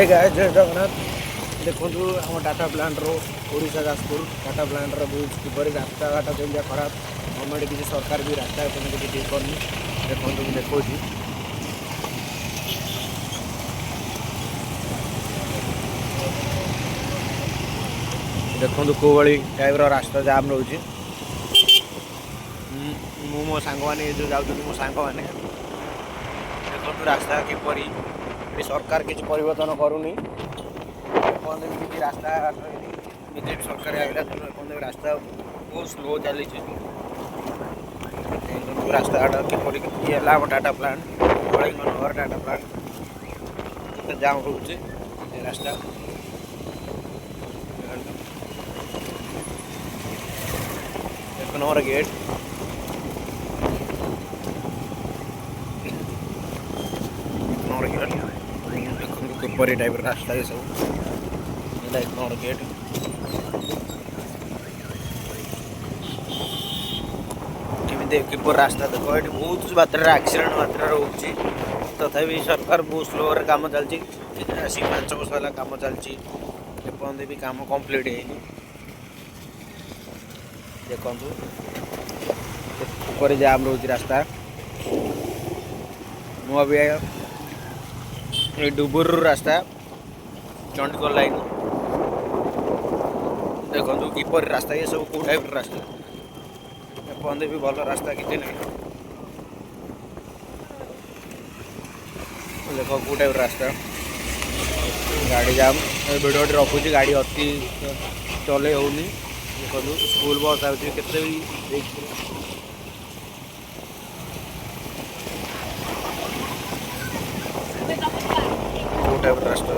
Guys जय जगन्नाथ देखो आम टाटा प्लांट रो ओडिशा जाजपुर टाटा प्लांट रो ब्रिज किपर रास्ता घाट जमीन खराब गवर्नमेंट किसी सरकार भी रास्ता किसी ठीक करनी देखो देखो देखो कौ भाई टाइप रास्ता जाम रोचे मो सांग मैंने जो जाऊँ मो सांग मैंने देखो रास्ता किपर सरकार किसी परिवर्तन करूनी किसी रास्ता बीजेपी सरकार आइला रास्ता बहुत स्लो चली रास्ता घाट किपर टाटा प्लांट मनोहर टाटा प्लांट जाम रोचे रास्ता एक नंबर गेट किपर टाइप रास्ता ये सब एक नंबर गेट किपर रास्ता देखो ये बहुत मात्रा एक्सीडेंट मात्रा रोचे तथापि सरकार बहुत स्लो काम चलती 5 वर्ष है कम चलती एपर्तंत भी कम कंप्लीट है देखु ऊपर जाम रोच रास्ता मु अभी डुबुर रास्ता चंडीगढ़ लाइन देखो किपर रास्ता ये सब कौ टाइप रास्ता एपर्तंत भी भल रास्ता किसी ना देख कौ टाइप रास्ता गाड़ी जाम भिडियो रखुची गाड़ी अति चले होनी देखो स्कूल बस आते भी टाइप रास्ता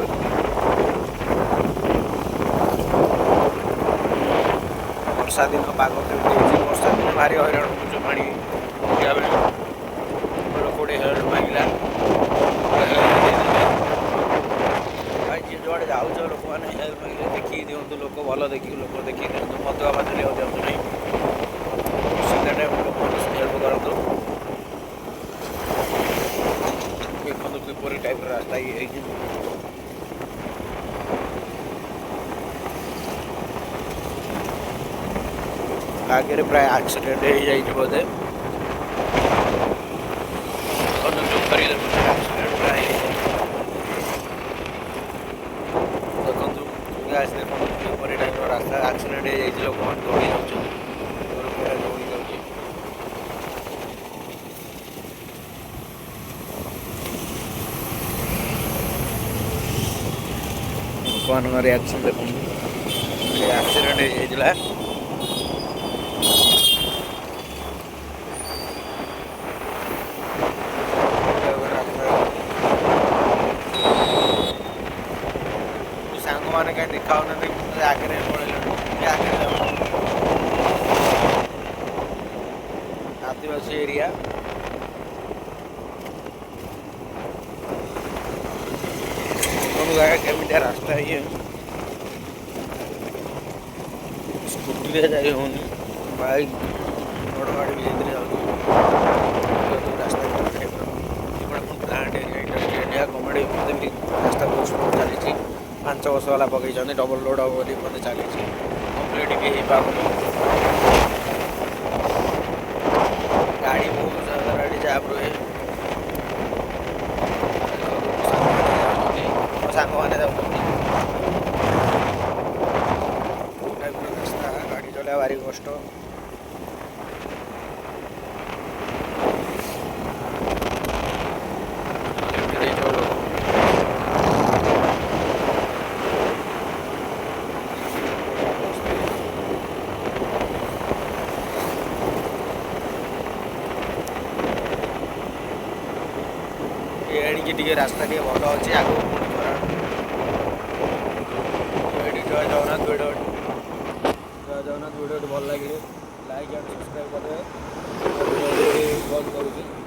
वर्षा दिन पाग वर्षा दिन भारी हईराण हो पानी कोड़े हेल्प मांगला भाई जी जुआड़े जाऊच लोक मैंने हेल्प मांगे देखी दिंतु लोक भल देखिए लोक देखी दिखाँ मदुआ बाजरे दिखाँ नहीं सीधा टाइम लोक हेल्प करूँ देखो किपर टाइप रास्ता ये आगे प्राय एक्सीडेंट हो जाए बोधे एक्सीडेंट प्राय देखो टाइप रास्ता एक्सीडेंट हो जाए लोक दौड़ी जाऊँ लोक रिएक्शन देखो एक्सीडेंट हो मैंने कहीं देखा आगे आदिवासी एरिया केमिटिया रास्ता है ये स्कूटी जाए होनी बाइक बड़ गाड़ी भी रास्ता plant area industry area government भी रास्ता बहुत स्लो चली 5 वर्ष वाला पकई डबल लोड हम मत चली कम्प्लीट भी हो पानी गाड़ी बहुत ज़्यादा गाड़ी जाम रुहे सांग मैंने रास्ता गाड़ी चला भारी कष्ट रास्ता टे भल अच्छे आगे जय जगन्नाथ वीडियो भल लगे लाइक एंड सब्सक्राइब करेंगे बंद करूँ।